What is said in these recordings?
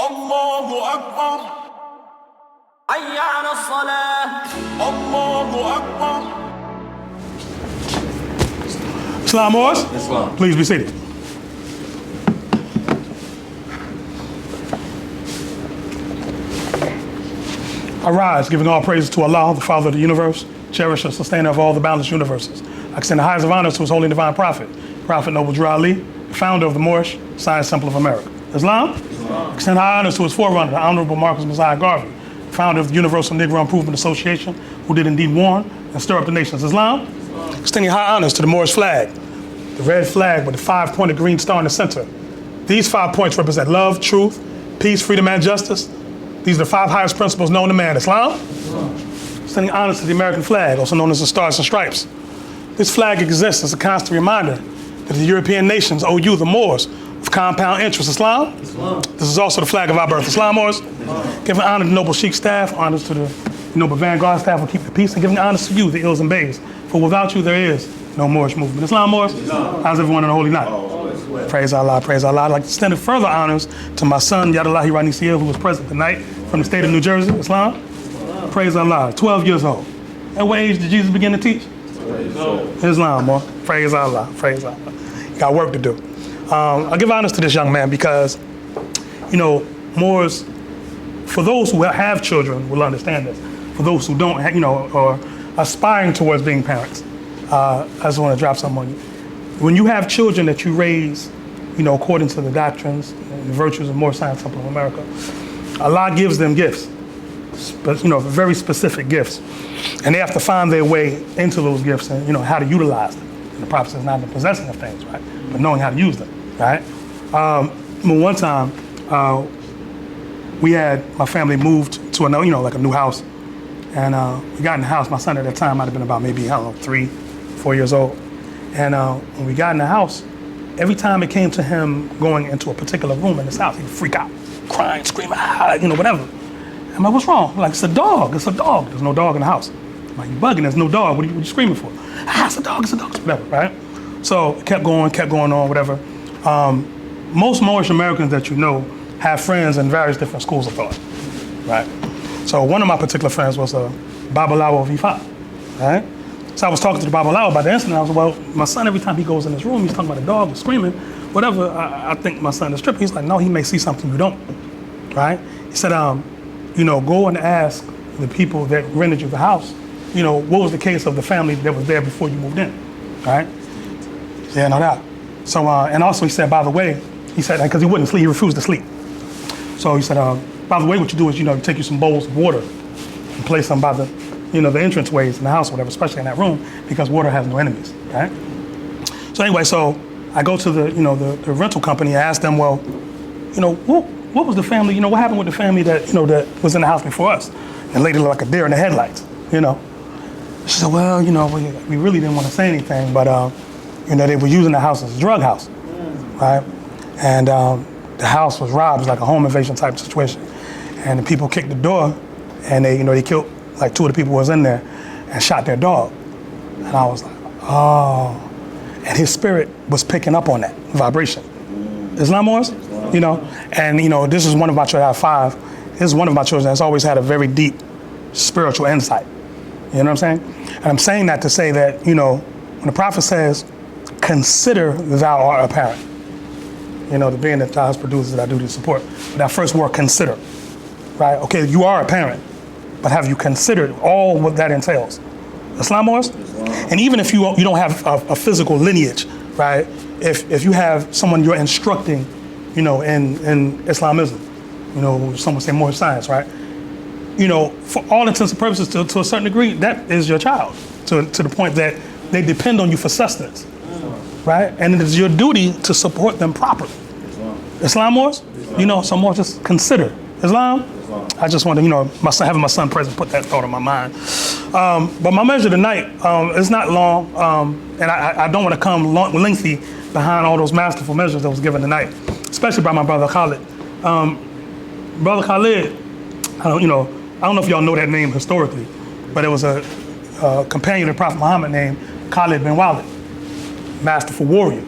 الله أكبر حي على الصلاة الله أكبر. Islam Moors? Islam. Please be seated. Arise, giving all praises to Allah, the Father of the universe, cherisher, sustainer of all the boundless universes. I extend the highest of honors to his holy divine prophet, Prophet Noble Drew Ali, founder of the Moorish Science Temple of America. Islam? Extend high honors to his forerunner, the Honorable Marcus Messiah Garvey, founder of the Universal Negro Improvement Association, who did indeed warn and stir up the nations. Islam? Extending high honors to the Moorish flag, the red flag with the 5-pointed green star in the center. These 5 points represent love, truth, peace, freedom, and justice. These are the 5 highest principles known to man. Islam? Extending honors to the American flag, also known as the Stars and Stripes. This flag exists as a constant reminder that the European nations owe you, the Moors, of compound interest. Islam? This is also the flag of our birth. Islam, Moors? Giving honor to the noble Sheik staff, honors to the noble vanguard staff who keep the peace, and giving honors to you, the Ills and Bays. For without you, there is no Moorish movement. Islam, Moors? How's everyone on a holy night? Praise Allah, praise Allah. I'd like to extend further honors to my son, Sheik Heru Ranesi-El, who was present tonight from the state of New Jersey. Islam? Praise Allah, 12 years old. At what age did Jesus begin to teach? Islam, boy. Praise Allah, praise Allah. You got work to do. I'll give honors to this young man because, you know, Moors, for those who have children will understand this. For those who don't, you know, or aspiring towards being parents, I just want to drop something on you. When you have children that you raise, you know, according to the doctrines and the virtues of Moorish Science Temple of America, Allah gives them gifts, but, you know, very specific gifts. And they have to find their way into those gifts and, you know, how to utilize them. And the Prophet says not the possessing of things, right? But knowing how to use them, right? One time, my family moved to another, you know, like a new house. And we got in the house, my son at that time might have been about maybe, I don't know, 3, 4 years old. And when we got in the house, every time it came to him going into a particular room in this house, he'd freak out, crying, screaming, you know, whatever. I'm like, what's wrong? I'm like, it's a dog, it's a dog. There's no dog in the house. I'm like, you bugging, there's no dog, what are you screaming for? It's a dog, whatever, right? So it kept going on, whatever. Most Moorish Americans that you know have friends in various different schools of thought, right? So one of my particular friends was a Babalawo of Ifa, right? So I was talking to the Babalawo about the incident. I was like, well, my son, every time he goes in this room, he's talking about a dog and screaming, whatever. I think my son is tripping. He's like, no, he may see something you don't, right? He said, you know, go and ask the people that rented you the house, you know, what was the case of the family that was there before you moved in, right? Yeah, no doubt. So, and also he said, by the way, he said, because he wouldn't sleep, he refused to sleep. So he said, by the way, what you do is, you know, you take you some bowls of water and place them by the, you know, the entrance ways in the house or whatever, especially in that room, because water has no enemies, right? So anyway, so I go to the, you know, the rental company and ask them, well, you know, what was the family, you know, what happened with the family that, you know, that was in the house before us? And lady looked like a deer in the headlights, you know. She said, well, you know, we really didn't want to say anything, but, you know, they were using the house as a drug house, right? And the house was robbed. It was like a home invasion type situation. And the people kicked the door and they, you know, they killed like 2 of the people who was in there and shot their dog. And I was like, oh. And his spirit was picking up on that vibration. Islam Moors? You know, and you know, this is one of my children. I have 5. This is one of my children that's always had a very deep spiritual insight. You know what I'm saying? And I'm saying that to say that, you know, when the Prophet says, consider thou art a parent. You know, the being that thou hast produced that I do to support. But that first word, consider, right? Okay, you are a parent, but have you considered all what that entails? Islam Moors? And even if you don't have a physical lineage, right? If you have someone you're instructing, you know, in Islamism, you know, some would say more science, right? You know, for all intents and purposes, to a certain degree, that is your child, to the point that they depend on you for sustenance, right? And it is your duty to support them properly. Islam Moors? You know, so more just consider. Islam? I just want to, you know, having my son present, put that thought in my mind. But my measure tonight is not long, and I don't want to come lengthy behind all those masterful measures that was given tonight, especially by my brother Khalid. Brother Khalid, I don't know if y'all know that name historically, but it was a companion of Prophet Muhammad named Khalid bin Walid, masterful warrior.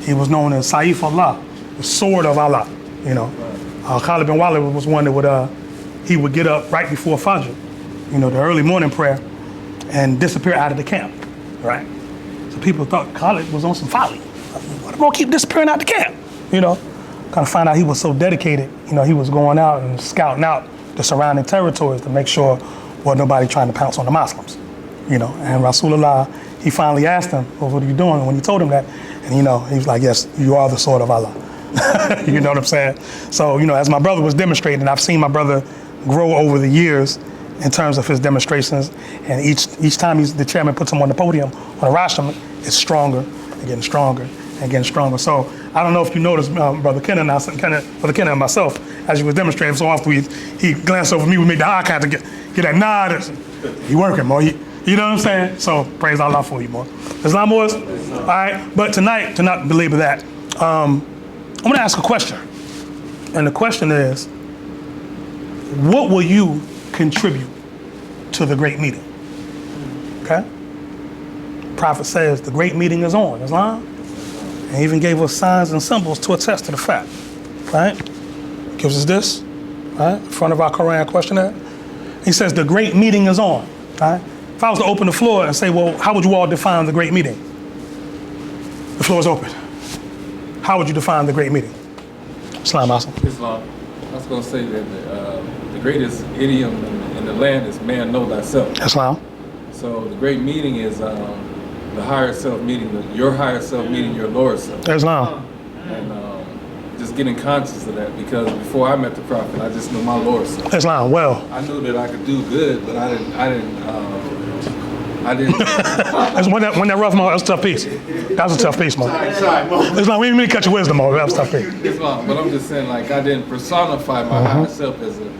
He was known as Saif Allah, the sword of Allah, you know. Khalid bin Walid was one that he would get up right before Fajr, the early morning prayer, and disappear out of the camp, right? So people thought Khalid was on some folly. Why they gonna keep disappearing out the camp? Kind of find out he was so dedicated. He was going out and scouting out the surrounding territories to make sure wasn't nobody trying to pounce on the Muslims. And Rasulullah, he finally asked him, well, what are you doing? And when he told him that, and he was like, yes, you are the sword of Allah. You know what I'm saying? So, as my brother was demonstrating, I've seen my brother grow over the years in terms of his demonstrations, and each time the chairman puts him on the podium, on the rostrum, it's stronger and getting stronger and getting stronger. So I don't know if you noticed, Brother Kenna and myself, as you was demonstrating, so often he glanced over me, we made the eye contact to get that nod. He working, more. You know what I'm saying? So praise Allah for you, more. Islam was? All right, but tonight, to not belabor that, I'm gonna ask a question. And the question is, what will you contribute to the great meeting? Okay? Prophet says the great meeting is on, Islam. And he even gave us signs and symbols to attest to the fact, right? Gives us this, right? In front of our Quran questionnaire. He says the great meeting is on, right? If I was to open the floor and say, well, how would you all define the great meeting? The floor is open. How would you define the great meeting? Islam. I was going to say that the greatest idiom in the land is man know thyself. Islam. So the great meeting is the higher self meeting, your higher self meeting your lower self. Islam. And just getting conscious of that, because before I met the Prophet, I just knew my lower self. Islam. Well, I knew that I could do good, but I didn't. That's when that rough moment, that was a tough piece. That was a tough piece, Mo. Islam, we didn't mean to cut your wisdom, Mo. That was a tough piece. Islam, but I'm just saying, like, I didn't personify my higher self as a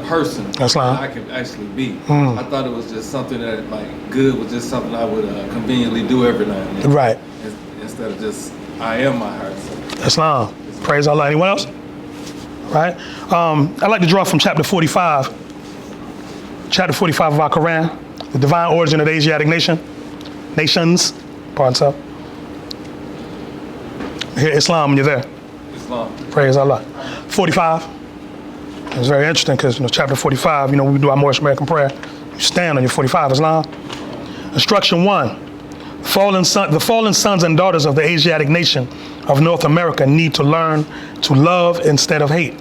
person that I could actually be. I thought it was just something that, like, good was just something I would conveniently do every now and then. Right. Instead of just, I am my higher self. Islam. Praise Allah. Anyone else? Right. I'd like to draw from chapter 45. Chapter 45 of our Quran. The divine origin of the Asiatic nations. Pardon, sir. Here, Islam, when you're there. Islam. Praise Allah. 45. It's very interesting because, chapter 45, when we do our Moorish American prayer, you stand on your 45, Islam. Instruction 1. The fallen sons and daughters of the Asiatic nation of North America need to learn to love instead of hate,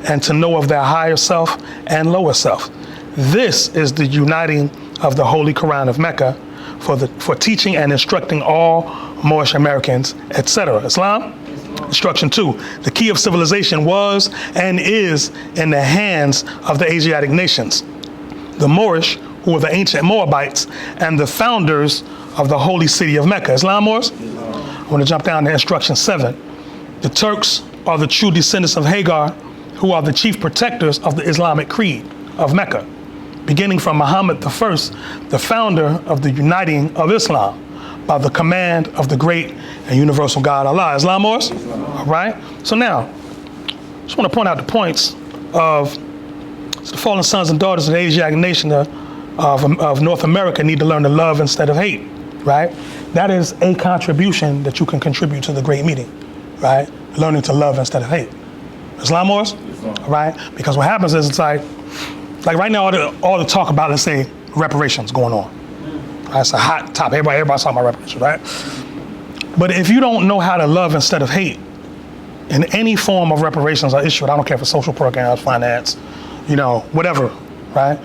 and to know of their higher self and lower self. This is the uniting of the Holy Quran of Mecca for teaching and instructing all Moorish Americans, etc. Islam? Instruction 2. The key of civilization was and is in the hands of the Asiatic nations. The Moorish, who were the ancient Moabites and the founders of the holy city of Mecca. Islam, Moors? I want to jump down to instruction 7. The Turks are the true descendants of Hagar, who are the chief protectors of the Islamic creed of Mecca, beginning from Muhammad I, the founder of the uniting of Islam, by the command of the great and universal God Allah. Islam, Moors? All right. So now, I just want to point out the points of the fallen sons and daughters of the Asiatic nation of North America need to learn to love instead of hate, right? That is a contribution that you can contribute to the great meeting, right? Learning to love instead of hate. Islam, Moors? Right? Because what happens is it's like right now, all the talk about, let's say, reparations going on. That's a hot topic. Everybody's talking about reparations, right? But if you don't know how to love instead of hate, in any form of reparations are issued, I don't care if it's social programs, finance, whatever, right?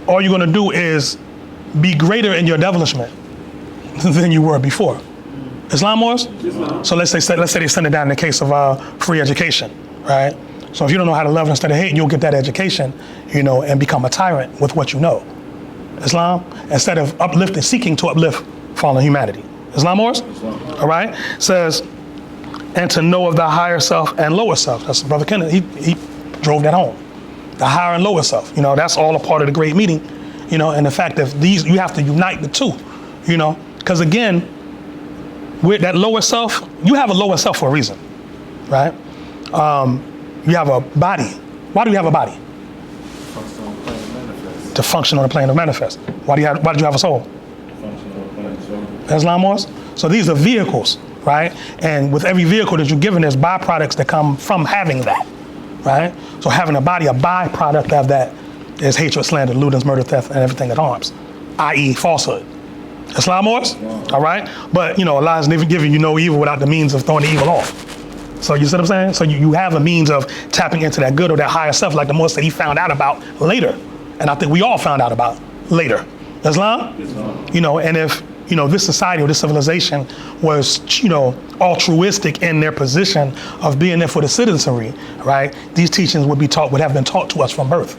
All you're gonna do is be greater in your devilishment than you were before. Islam, Moors? So let's say they send it down in the case of free education, right? So if you don't know how to love instead of hate, you'll get that education, and become a tyrant with what you know. Islam, instead of seeking to uplift fallen humanity. Islam, Moors? All right? Says, and to know of the higher self and lower self. That's Brother Kenneth, he drove that home. The higher and lower self, that's all a part of the great meeting, and the fact that you have to unite the two, because again, with that lower self, you have a lower self for a reason, right? You have a body. Why do you have a body? To function on the plane of manifest. Why did you have a soul? Islam, Moors? So these are vehicles, right? And with every vehicle that you're given, there's byproducts that come from having that. right? So having a body, a byproduct of that is hatred, slander, lewdness, murder, theft, and everything that harms, i.e. falsehood. Islam wars, all right? But, Allah is never giving you no evil without the means of throwing the evil off. So you see what I'm saying? So you have a means of tapping into that good or that higher self, like the Moors said he found out about later. And I think we all found out about later. Islam? And if, this society or this civilization was, altruistic in their position of being there for the citizenry, right? These teachings would have been taught to us from birth,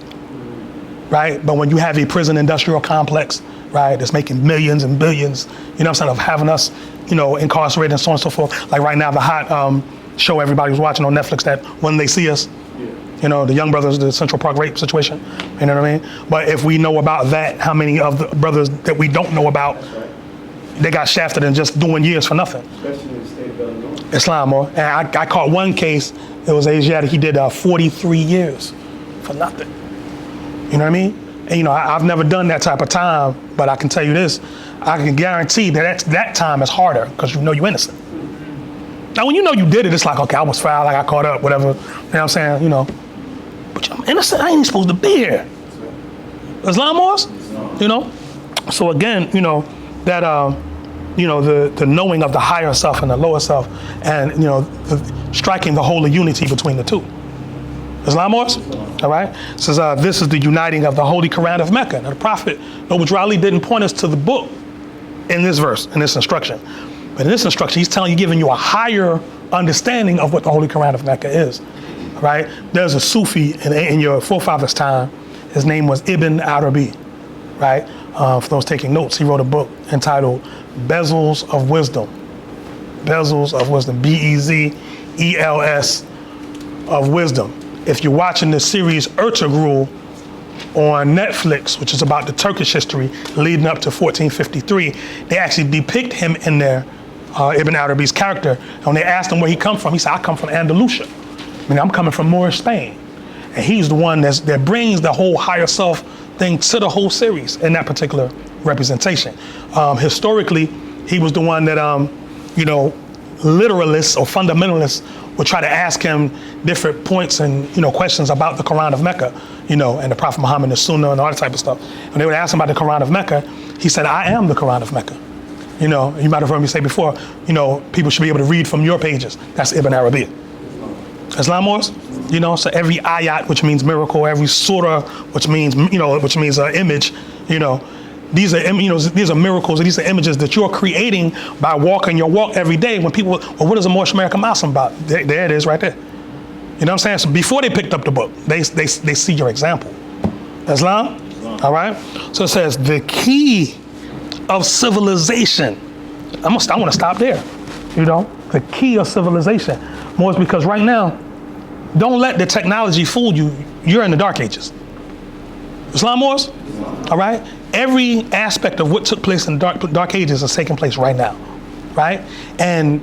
right? But when you have a prison industrial complex, right, that's making millions and billions, of having us, incarcerated and so on and so forth. Like right now, the hot show everybody was watching on Netflix, that When They See Us, the young brothers, the Central Park rape situation, you know what I mean? But if we know about that, how many of the brothers that we don't know about, they got shafted and just doing years for nothing. Especially in the state of Illinois. Islam, and I caught one case, it was Asiatic, he did 43 years for nothing. You know what I mean? And I've never done that type of time, but I can tell you this, I can guarantee that time is harder because you're innocent. Now when you did it, it's like, okay, I was foul, I got caught up, whatever, you know what I'm saying, but I'm innocent, I ain't even supposed to be here. Islam wars, So again, that, the knowing of the higher self and the lower self, and, striking the whole of unity between the two. Islam wars? All right? It says this is the uniting of the Holy Quran of Mecca. Now the Prophet, Noble Ali, didn't point us to the book in this verse, in this instruction. But in this instruction, he's giving you a higher understanding of what the Holy Quran of Mecca is. Right? There's a Sufi in your forefathers' time. His name was Ibn Arabi. Right? For those taking notes, he wrote a book entitled Bezels of Wisdom. Bezels of Wisdom. Bezels of Wisdom. If you're watching the series Ertugrul on Netflix, which is about the Turkish history leading up to 1453, they actually depict him in there, Ibn Arabi's character. And when they asked him where he come from, he said, I come from Andalusia. I'm coming from Moorish Spain. And he's the one that brings the whole higher self thing to the whole series in that particular representation. Historically, he was the one that, literalists or fundamentalists would try to ask him different points and, questions about the Quran of Mecca, and the Prophet Muhammad, the Sunnah, and all that type of stuff. When they would ask him about the Quran of Mecca, he said, I am the Quran of Mecca. You might have heard me say before, people should be able to read from your pages. That's Ibn Arabi. Islam wars, so every ayat, which means miracle, every surah, which means image, these are miracles, these are images that you're creating by walking your walk every day. When people, well, what is a Moorish American Muslim about? There it is right there. You know what I'm saying? So before they picked up the book, they see your example. Islam? All right? So it says the key of civilization. I want to stop there. The key of civilization. More is because right now, don't let the technology fool you. You're in the dark ages. Islam wars? All right? Every aspect of what took place in the dark ages is taking place right now, right? And,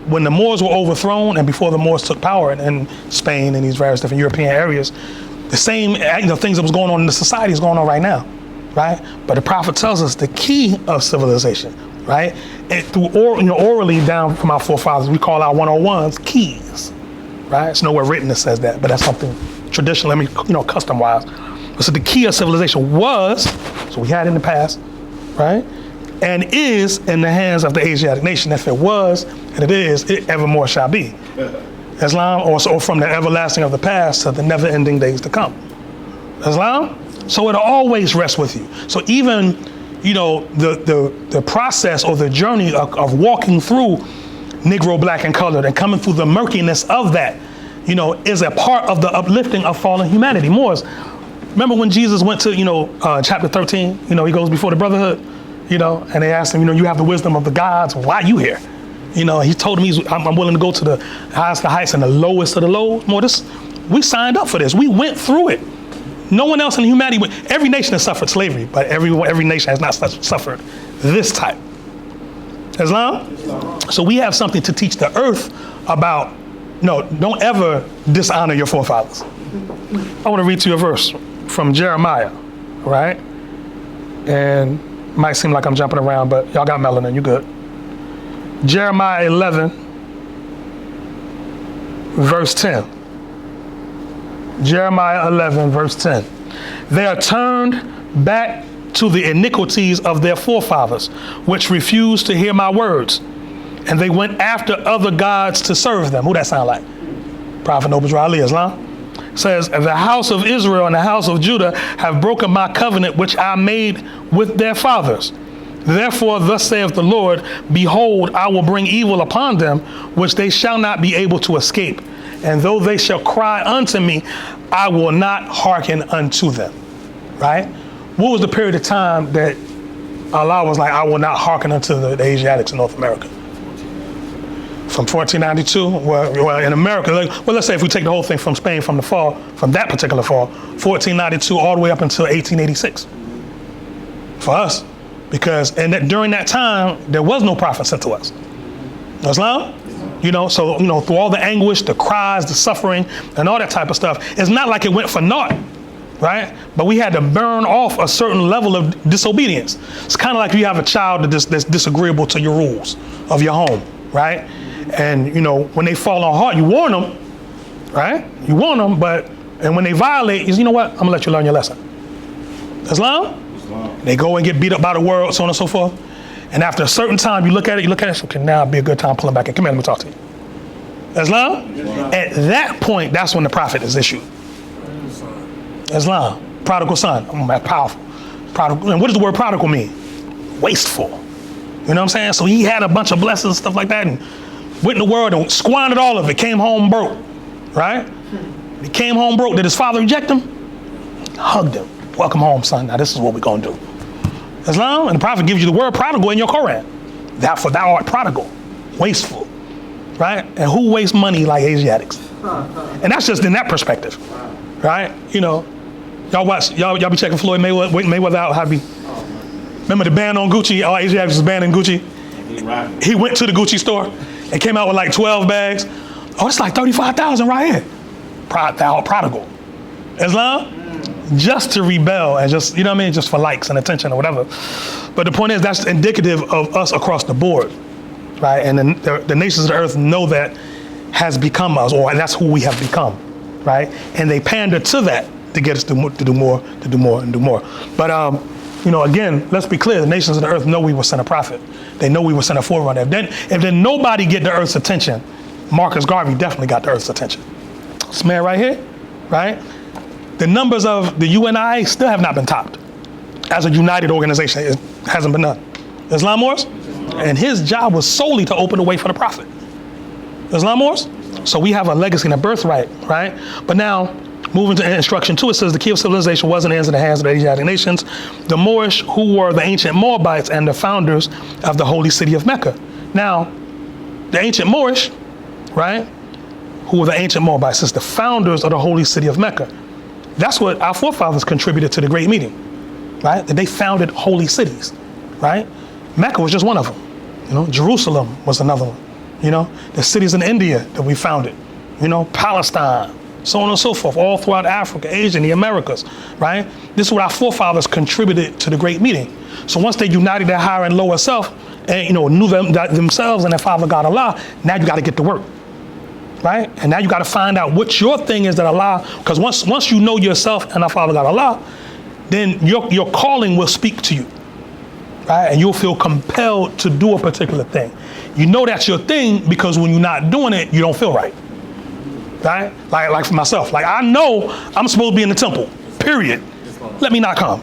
when the Moors were overthrown and before the Moors took power in Spain and these various different European areas, the same things that was going on in the society is going on right now, right? But the Prophet tells us the key of civilization, right? And through orally down from our forefathers, we call our 101s keys, right? It's nowhere written that says that, but that's something traditional, custom-wise. So the key of civilization was, so we had in the past, right? And is in the hands of the Asiatic nation. If it was, and it is, it evermore shall be. Islam, or from the everlasting of the past to the never-ending days to come. Islam? So it'll always rest with you. So even, the process or the journey of walking through Negro, black, and colored, and coming through the murkiness of that, is a part of the uplifting of fallen humanity. Moors, remember when Jesus went to, chapter 13, he goes before the brotherhood, and they asked him, you have the wisdom of the gods, why are you here? He told him I'm willing to go to the highest of the heights and the lowest of the lows. We signed up for this. We went through it. No one else in humanity, every nation has suffered slavery, but every nation has not suffered this type. Islam? So we have something to teach the earth about, don't ever dishonor your forefathers. I want to read to you a verse from Jeremiah, right? And it might seem like I'm jumping around, but y'all got melanin, you good. Jeremiah 11, verse 10. Jeremiah 11, verse 10. They are turned back to the iniquities of their forefathers, which refused to hear my words. And they went after other gods to serve them. Who that sound like? Prophet Obadiah Islam. Says, the house of Israel and the house of Judah have broken my covenant which I made with their fathers. Therefore, thus saith the Lord, behold, I will bring evil upon them, which they shall not be able to escape. And though they shall cry unto me, I will not hearken unto them. Right? What was the period of time that Allah was like, I will not hearken unto the Asiatics in North America? From 1492, well, in America, let's say if we take the whole thing from Spain, from the fall, from that particular fall, 1492 all the way up until 1886. For us, because during that time, there was no prophet sent to us. Islam? So, through all the anguish, the cries, the suffering, and all that type of stuff, it's not like it went for naught, right? But we had to burn off a certain level of disobedience. It's kind of like you have a child that's disagreeable to your rules of your home, right? And, when they fall on hard, you warn them, right? You warn them, and when they violate, you know what? I'm gonna let you learn your lesson. Islam? They go and get beat up by the world, so on and so forth. And after a certain time, you look at it, okay, now would be a good time pulling back in. Come here, let me talk to you. Islam? At that point, that's when the prophet is issued. Islam. Prodigal son. That's powerful. Prodigal. And what does the word prodigal mean? Wasteful. You know what I'm saying? So he had a bunch of blessings and stuff like that, and went in the world and squandered all of it, came home broke, right? He came home broke. Did his father reject him? Hugged him. Welcome home, son. Now this is what we're going to do. Islam, and the prophet gives you the word prodigal in your Quran. For thou art prodigal, wasteful, right? And who wastes money like Asiatics? And that's just in that perspective, right? Y'all be checking Floyd Mayweather out, Javi. Remember the ban on Gucci? All Asiatics was banning Gucci. He went to the Gucci store and came out with like 12 bags. Oh, it's like 35,000 right here. Thou art prodigal. Islam? Just to rebel and just, just for likes and attention or whatever. But the point is, that's indicative of us across the board, right? And the nations of the earth know that has become us, or that's who we have become, right? And they pander to that to get us to do more. But, again, let's be clear. The nations of the earth know we were sent a prophet. They know we were sent a forerunner. If then nobody get the earth's attention, Marcus Garvey definitely got the earth's attention. This man right here, right? The numbers of the UNI still have not been topped. As a united organization, it hasn't been done. Islam Wars? And his job was solely to open the way for the prophet. Islam Wars? So we have a legacy and a birthright, right? But now, moving to instruction 2, it says the key of civilization was in the hands of the Asiatic nations, the Moorish, who were the ancient Moabites and the founders of the holy city of Mecca. Now, the ancient Moorish, right, who were the ancient Moabites, is the founders of the holy city of Mecca. That's what our forefathers contributed to the great meeting, right? That they founded holy cities, right? Mecca was just one of them. Jerusalem was another one. The cities in India that we founded, Palestine, so on and so forth, all throughout Africa, Asia, and the Americas, right? This is what our forefathers contributed to the great meeting. So once they united their higher and lower self and, knew themselves and their Father God Allah, now you got to get to work. Right? And now you got to find out what your thing is that Allah, because once you know yourself and our Father God Allah, then your calling will speak to you, right? And you'll feel compelled to do a particular thing. You know that's your thing because when you're not doing it, you don't feel right, right? Like for myself, like I know I'm supposed to be in the temple, period. Let me not come.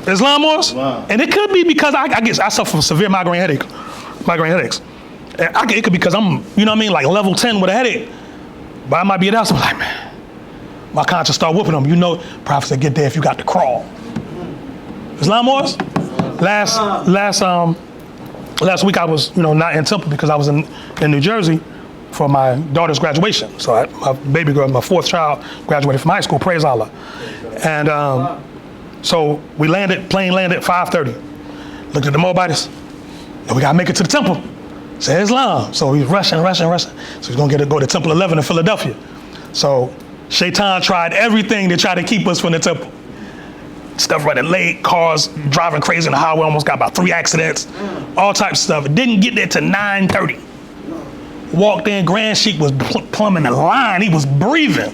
Islam Wars? And it could be because I suffer from severe migraine headaches. It could be because I'm, like level 10 with a headache. But I might be at house, I'm like, man, my conscience start whooping them. Prophet said, get there if you got to crawl. Islam Wars? Last week I was, not in Temple because I was in New Jersey for my daughter's graduation. So my baby girl, my fourth child, graduated from high school, praise Allah. And so plane landed at 5:30. Looked at the Moabites, and we gotta make it to the temple. Say Islam. So he's rushing. So he's gonna go to Temple 11 in Philadelphia. So Shaitan tried everything to try to keep us from the temple. Stuff running late, cars driving crazy on the highway, almost got about 3 accidents, all types of stuff. It didn't get there till 9:30. walked in, Grand Sheik was plumbing the line. He was breathing.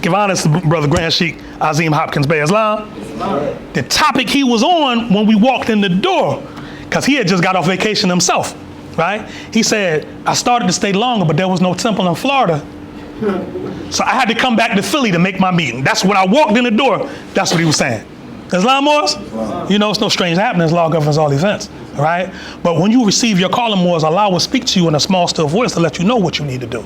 Give honor to Brother Grand Sheik Azim Hopkins Bey Islam. The topic he was on when we walked in the door, because he had just got off vacation himself, right? He said, I started to stay longer, but there was no temple in Florida. So I had to come back to Philly to make my meeting. That's when I walked in the door. That's what he was saying. Islam Moors? You know, it's no strange happenings. Law governs all events, all right? But when you receive your calling, Moors, Allah will speak to you in a small, still voice to let you know what you need to do.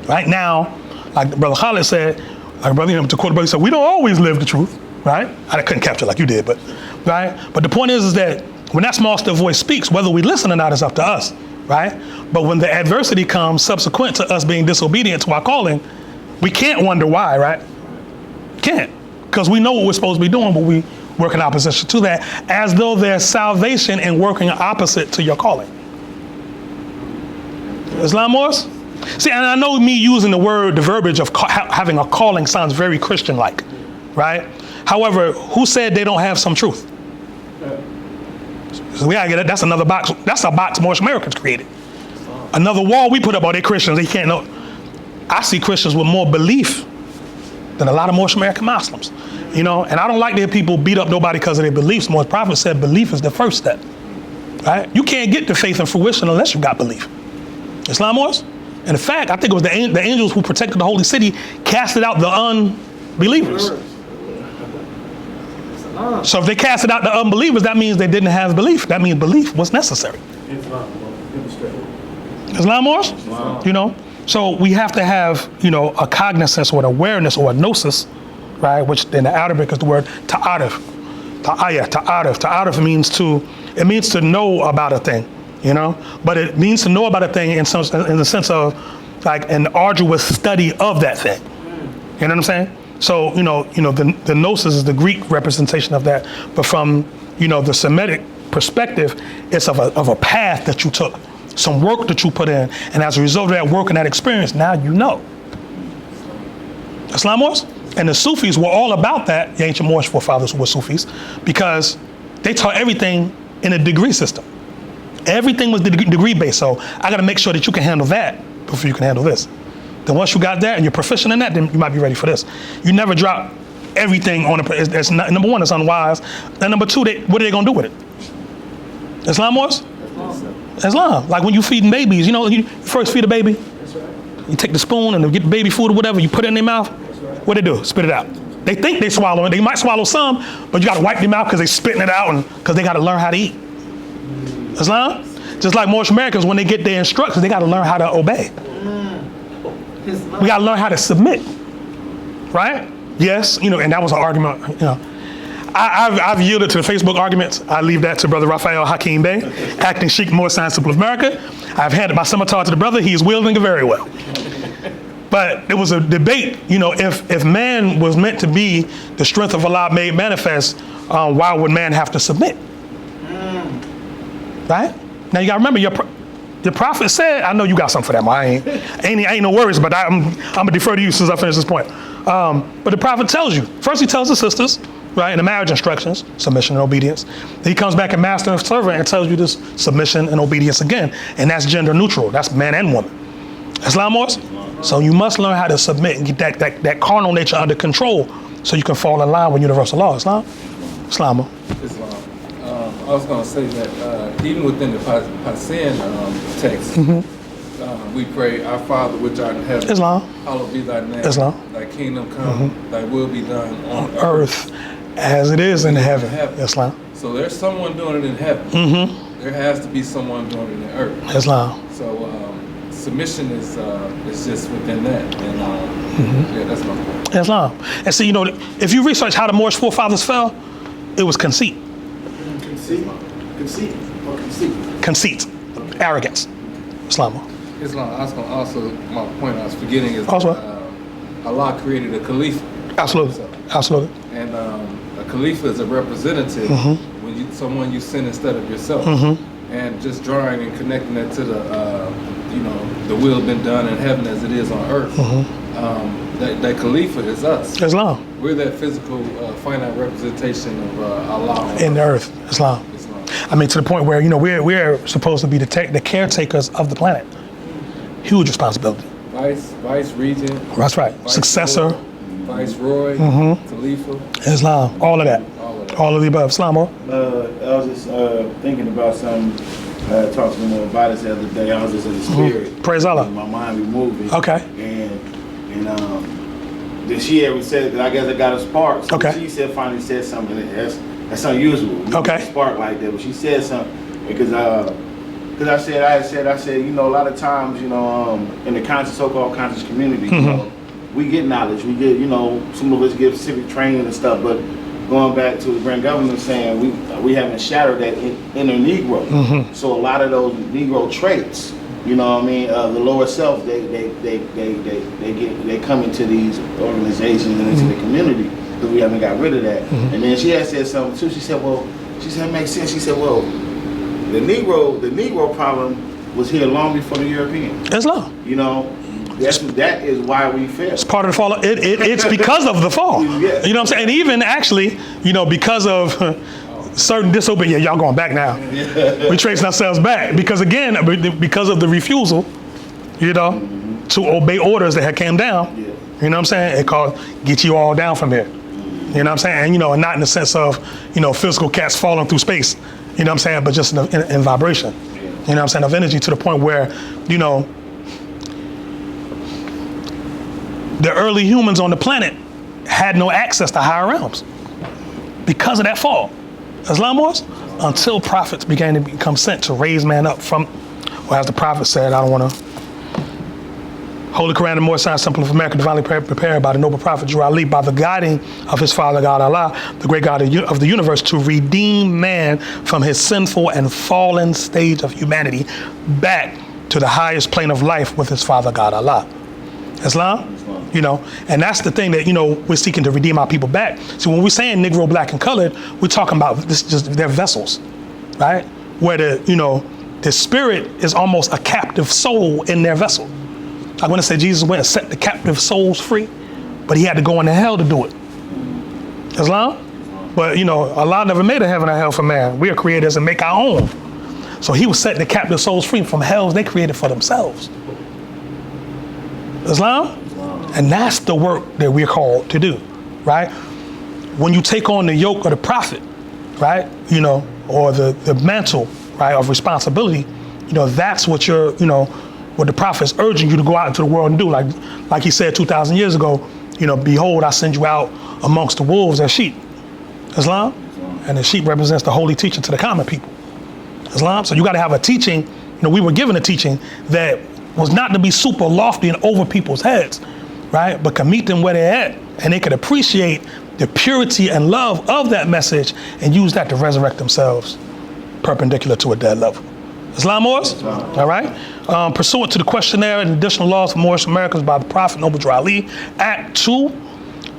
Right now, like Brother Khalid said, like Brother, to quote Brother, said, we don't always live the truth, right? I couldn't capture it like you did, but, right? But the point is that when that small, still voice speaks, whether we listen or not is up to us, right? But when the adversity comes subsequent to us being disobedient to our calling, we can't wonder why, right? Can't, because we know what we're supposed to be doing, but we work in opposition to that, as though there's salvation in working opposite to your calling. Islam Moors? See, and I know me using the verbiage of having a calling sounds very Christian-like, right? However, who said they don't have some truth? So we gotta get it. That's another box. That's a box most Americans created. Another wall we put up, they Christians. They can't know. I see Christians with more belief than a lot of most American Muslims, you know. And I don't like to hear people beat up nobody because of their beliefs. Most Prophet said belief is the first step, right? You can't get to faith and fruition unless you got belief. Islam was? And in fact, I think it was the angels who protected the holy city casted out the unbelievers. So if they casted out the unbelievers, that means they didn't have belief. That means belief was necessary. Islam was? You know? So we have to have, you know, a cognizance or an awareness or a gnosis, right? Which in the Arabic is the word ta'arif. Ta'arif means to know about a thing, you know? But it means to know about a thing in the sense of like an arduous study of that thing. You know what I'm saying? So, the gnosis is the Greek representation of that, but from, the Semitic perspective, it's of a path that you took, some work that you put in, and as a result of that work and that experience, now you know. Islam was? And the Sufis were all about that, the ancient Moorish forefathers who were Sufis, because they taught everything in a degree system. Everything was degree based, so I gotta make sure that you can handle that before you can handle this. Then once you got that and you're proficient in that, then you might be ready for this. You never drop everything on that's not, number one, it's unwise. And number two, what are they gonna do with it? Islam was? Islam. Like when you feeding babies, you first feed a baby, that's right. You take the spoon and get the baby food or whatever, you put it in their mouth, right. What they do? Spit it out. They think they swallow it. They might swallow some, but you gotta wipe their mouth because they spitting it out and because they gotta learn how to eat. Islam? Just like most Americans, when they get their instructions, they gotta learn how to obey. We gotta learn how to submit, right? Yes, and that was an argument, I've yielded to the Facebook arguments. I leave that to Brother Raphael Hakeem Bey, acting Sheik Moore Science Simple of America. I've handed my scimitar to the brother. He's wielding it very well. But there was a debate, if man was meant to be the strength of Allah made manifest, why would man have to submit? Right? Now you gotta remember, your prophet said, I know you got something for that, man. I ain't no worries, but I'm gonna defer to you since I finish this point. But the prophet tells you, first he tells the sisters, right, in the marriage instructions, submission and obedience. Then he comes back in master and servant and tells you this submission and obedience again. And that's gender neutral, that's man and woman. Islam was? So you must learn how to submit and get that carnal nature under control so you can fall in line with universal law. Islam? Islam. I was going to say that even within the Pasean text, we pray, our Father which art in heaven, Islam. Hallowed be thy name. Islam. Thy kingdom come, thy will be done on earth as it is in heaven. Islam. So there's someone doing it in heaven. There has to be someone doing it in earth. Islam. So submission is just within that. And yeah, that's my point. Islam. And see, if you research how the Moorish forefathers fell, it was conceit. Conceit. Arrogance. Islam. I was going to also, my point I was forgetting is Allah created a Khalifa. Absolutely. And a Khalifa is a representative when someone you send instead of yourself. And just drawing and connecting that to the will been done in heaven as it is on earth. That Khalifa is us. Islam. We're that physical, finite representation of Allah. In the earth. Islam. I mean, to the point where, we're supposed to be the caretakers of the planet. Huge responsibility. Vice regent. That's right. Successor. Viceroy. Khalifa. Islam. All of that. All of the above. Islam. I was just thinking about something. Talked to him about it the other day. I was just in the spirit. Praise Allah. My mind be moving. Okay. And then she ever said that I guess I got a spark. So Okay. she finally said something that's unusual. Okay. Spark like that, but she said something because I said, you know, a lot of times, you know, in the so-called conscious community, you know, we get knowledge, we get, you know, some of us get civic training and stuff, but going back to the grand government saying we haven't shattered that inner Negro. So a lot of those Negro traits, you know what I mean, the lower self, they come into these organizations and into the community because we haven't got rid of that. And then she had said something too. She said, it makes sense. She said, well, the Negro problem was here long before the European. Islam. You know, that is why we fail. It's part of the fall. It's because of the fall. Yeah. You know what I'm saying? And even actually, you know, because of certain disobedience, y'all going back now. We're tracing ourselves back because again, because of the refusal, you know, to obey orders that had came down. Yeah. You know what I'm saying? It called get you all down from here. You know what I'm saying? And you know, not in the sense of, you know, physical cats falling through space. You know what I'm saying? But just in vibration. You know what I'm saying? Of energy to the point where, you know, the early humans on the planet had no access to higher realms because of that fall. Islam was, until prophets began to become sent to raise man up from, well, as the prophet said, I don't want to, Holy Quran, the More Science Temple of America, divinely prepared by the noble prophet Jeru Ali, by the guiding of his father God Allah, the great God of the universe, to redeem man from his sinful and fallen stage of humanity back to the highest plane of life with his father God Allah. Islam? You know, and that's the thing that, you know, we're seeking to redeem our people back. So when we're saying Negro, black, and colored, we're talking about this, just their vessels, right? Where the spirit is almost a captive soul in their vessel. I want to say Jesus went and set the captive souls free, but he had to go into hell to do it. Islam? But, you know, Allah never made a heaven or hell for man. We are creators and make our own. So he was setting the captive souls free from hells they created for themselves. Islam? And that's the work that we're called to do, right? When you take on the yoke of the prophet, right, you know, or the mantle, right, of responsibility, you know, that's what you're, you know, what the prophet's urging you to go out into the world and do. Like he said 2,000 years ago, you know, behold, I send you out amongst the wolves as sheep. Islam? And the sheep represents the holy teaching to the common people. Islam? So you got to have a teaching, you know, we were given a teaching that was not to be super lofty and over people's heads, right? But can meet them where they're at, and they could appreciate the purity and love of that message and use that to resurrect themselves perpendicular to a dead level. Islam was? All right? Pursuant to the questionnaire and additional laws for Moorish Americans by the Prophet Noble Jeru Ali, Act 2,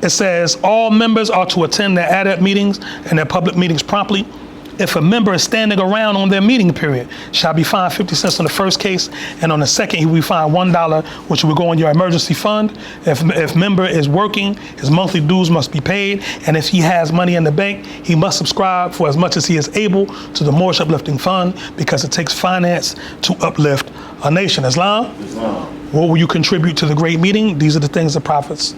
it says all members are to attend their ADEP meetings and their public meetings promptly. If a member is standing around on their meeting period, shall be fined 50 cents on the first case, and on the second he will be fined $1, which will go in your emergency fund. If member is working, his monthly dues must be paid, and if he has money in the bank, he must subscribe for as much as he is able to the Moorish Uplifting Fund, because it takes finance to uplift a nation. Islam? What will you contribute to the great meeting? These are the things the Prophet's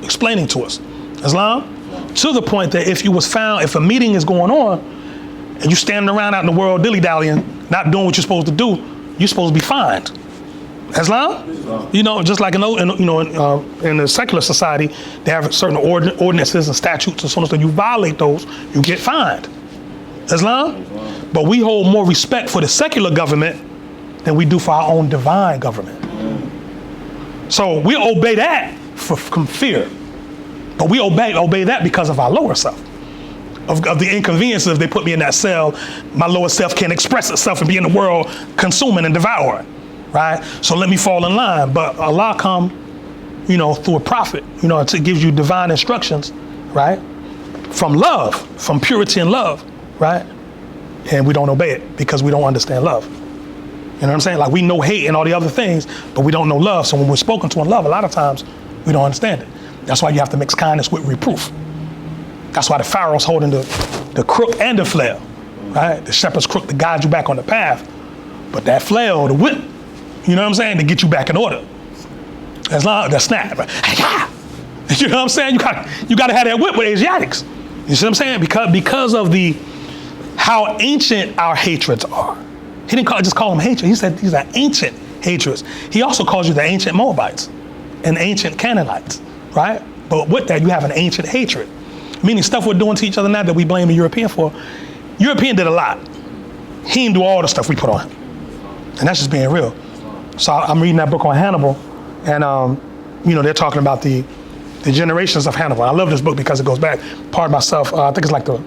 explaining to us. Islam? To the point that if you was found, if a meeting is going on, and you standing around out in the world dilly-dallying, not doing what you're supposed to do, you're supposed to be fined. Islam? You know, just like in the secular society, they have certain ordinances and statutes, and so on. So you violate those, you get fined. Islam? But we hold more respect for the secular government than we do for our own divine government. So we obey that from fear, but we obey that because of our lower self. Of the inconveniences, they put me in that cell, my lower self can't express itself and be in the world consuming and devouring, right? So let me fall in line. But Allah come, you know, through a prophet, you know, it gives you divine instructions, right? From love, from purity and love, right? And we don't obey it because we don't understand love. You know what I'm saying? Like we know hate and all the other things, but we don't know love. So when we're spoken to in love, a lot of times we don't understand it. That's why you have to mix kindness with reproof. That's why the Pharaoh's holding the crook and the flail, right? The shepherd's crook to guide you back on the path. But that flail, the whip, You know what I'm saying? To get you back in order. As long as snap. You know what I'm saying? You gotta have that whip with Asiatics. You see what I'm saying? Because of how ancient our hatreds are. He didn't just call them hatred. He said these are ancient hatreds. He also calls you the ancient Moabites and ancient Canaanites, right? But with that, you have an ancient hatred. Meaning stuff we're doing to each other now that we blame the European for. European did a lot. He didn't do all the stuff we put on him. And that's just being real. So I'm reading that book on Hannibal, and they're talking about the generations of Hannibal. I love this book because it goes back, pardon myself, I think it's like the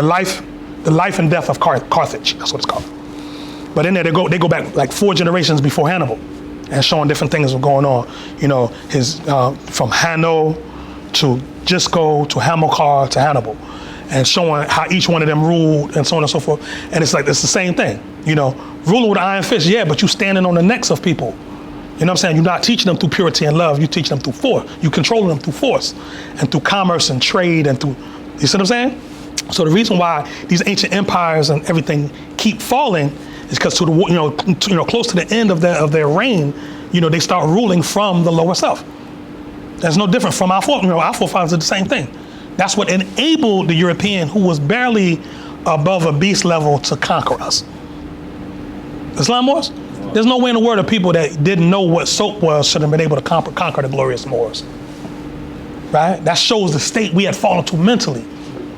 life and death of Carthage. That's what it's called. But in there, they go back like 4 generations before Hannibal, and showing different things that were going on. His from Hanno to Gisco to Hamilcar to Hannibal, and showing how each one of them ruled and so on and so forth. And it's the same thing. Ruling with an iron fist, yeah, but you standing on the necks of people. You know what I'm saying? You're not teaching them through purity and love. You teach them through force. You controlling them through force and through commerce and trade and through. You see what I'm saying? So the reason why these ancient empires and everything keep falling is because close to the end of their reign, they start ruling from the lower self. That's no different from our forefathers did the same thing. That's what enabled the European, who was barely above a beast level, to conquer us. Islam Moors? There's no way in the world of people that didn't know what soap was should have been able to conquer the glorious Moors. Right? That shows the state we had fallen to mentally.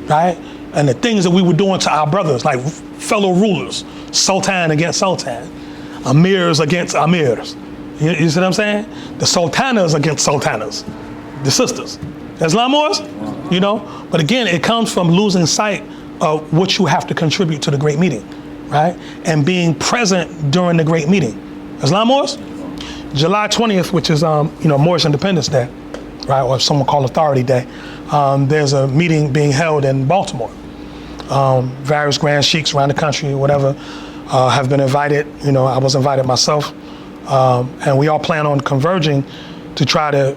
Right? And the things that we were doing to our brothers, like fellow rulers, sultan against sultan, amirs against amirs. You see what I'm saying? The sultanas against sultanas, the sisters. Islam Moors? But again, it comes from losing sight of what you have to contribute to the great meeting, right? And being present during the great meeting. Islam Moors? July 20th, which is Moorish Independence Day, right? Or someone called Authority Day. There's a meeting being held in Baltimore. Various grand sheiks around the country, whatever, have been invited. I was invited myself. And we all plan on converging to try to,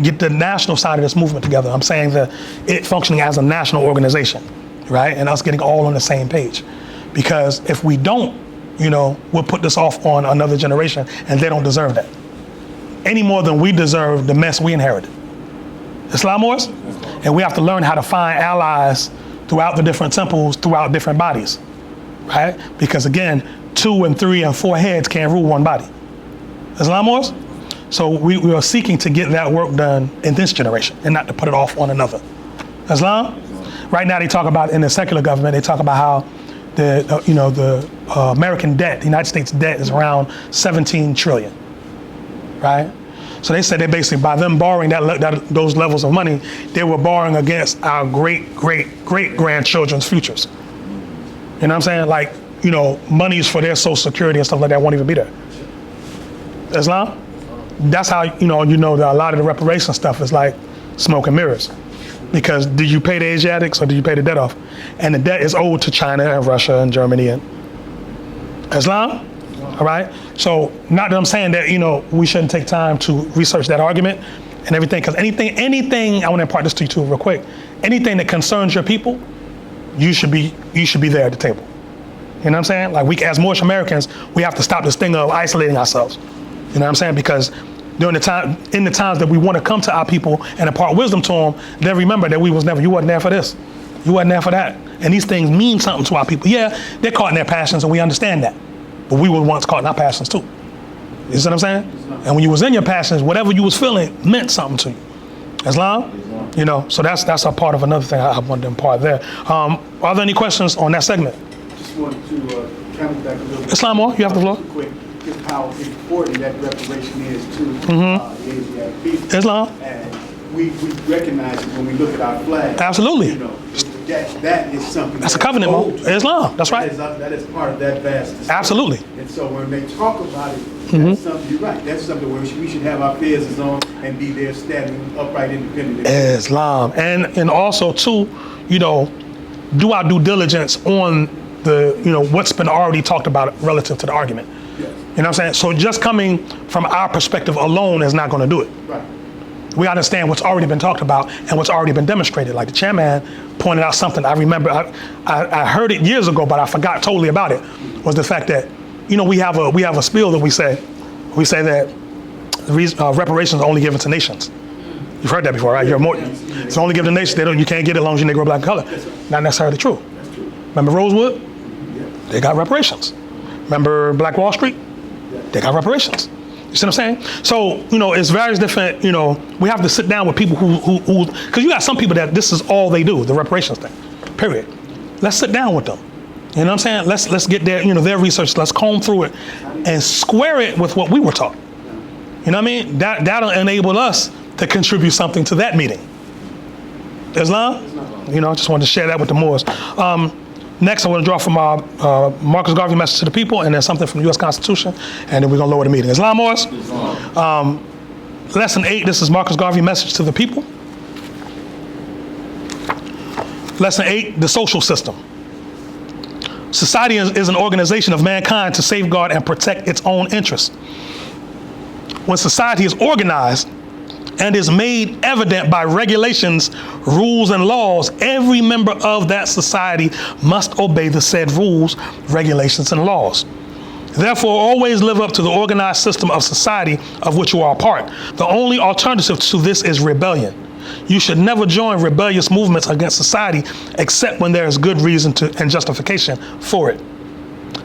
get the national side of this movement together. I'm saying that it functioning as a national organization, right? And us getting all on the same page. Because if we don't, we'll put this off on another generation, and they don't deserve that. Any more than we deserve the mess we inherited. Islam Moors? And we have to learn how to find allies throughout the different temples, throughout different bodies, right? Because again, 2 and 3 and 4 heads can't rule one body. Islam Moors? So we are seeking to get that work done in this generation and not to put it off on another. Islam? Right now they talk about, in the secular government, they talk about how the American debt, the United States debt, is around 17 trillion, right? So they said they basically, by them borrowing those levels of money, they were borrowing against our great-great-great-grandchildren's futures. You know what I'm saying? Like, monies for their social security and stuff like that won't even be there. Islam? That's how, that a lot of the reparation stuff is like smoke and mirrors. Because do you pay the Asiatics or do you pay the debt off? And the debt is owed to China and Russia and Germany and Islam. All right? So not that I'm saying that, we shouldn't take time to research that argument and everything, because anything, I want to impart this to you too real quick, anything that concerns your people, you should be there at the table. You know what I'm saying? Like as Moorish Americans, we have to stop this thing of isolating ourselves. You know what I'm saying? Because in the times that we want to come to our people and impart wisdom to them, they remember that you wasn't there for this. You wasn't there for that. And these things mean something to our people. Yeah, they're caught in their passions and we understand that. But we were once caught in our passions too. You see what I'm saying? And when you was in your passions, whatever you was feeling meant something to you. Islam? So that's a part of another thing I wanted to impart there. Are there any questions on that segment? Just wanted to kind of back a little bit. Islam, you have the floor. Quick. Just how important that reparation is to the Asiatic people. Islam. And we recognize it when we look at our flag. Absolutely. That is something. That's a covenant, Islam. That's right. That is part of that vast display. Absolutely. And so when they talk about it, that's something, you're right. That's something where we should have our fears on and be there standing upright, independent. Islam. And also too, do our due diligence on the, what's been already talked about relative to the argument. Yes. You know what I'm saying? So just coming from our perspective alone is not going to do it. Right. We understand what's already been talked about and what's already been demonstrated. Like the chairman pointed out something I remember, I heard it years ago, but I forgot totally about it, was the fact that, we have a spiel that we say that reparations are only given to nations. You've heard that before, right? It's only given to nations. You can't get it as long as you're Negro, black, and color. Not necessarily true. Remember Rosewood? They got reparations. Remember Black Wall Street? They got reparations. You see what I'm saying? So, it's various different, we have to sit down with people who because you got some people that this is all they do, the reparations thing, period. Let's sit down with them. You know what I'm saying? Let's get their research, let's comb through it and square it with what we were taught. You know what I mean? That'll enable us to contribute something to that meeting. Islam? I just wanted to share that with the Moors. Next, I want to draw from Marcus Garvey message to the people, and then something from the U.S. Constitution, and then we're going to lower the meeting. Islam, Moors? Lesson 8, this is Marcus Garvey message to the people. Lesson 8, the social system. Society is an organization of mankind to safeguard and protect its own interests. When society is organized and is made evident by regulations, rules, and laws, every member of that society must obey the said rules, regulations, and laws. Therefore, always live up to the organized system of society of which you are a part. The only alternative to this is rebellion. You should never join rebellious movements against society except when there is good reason and justification for it.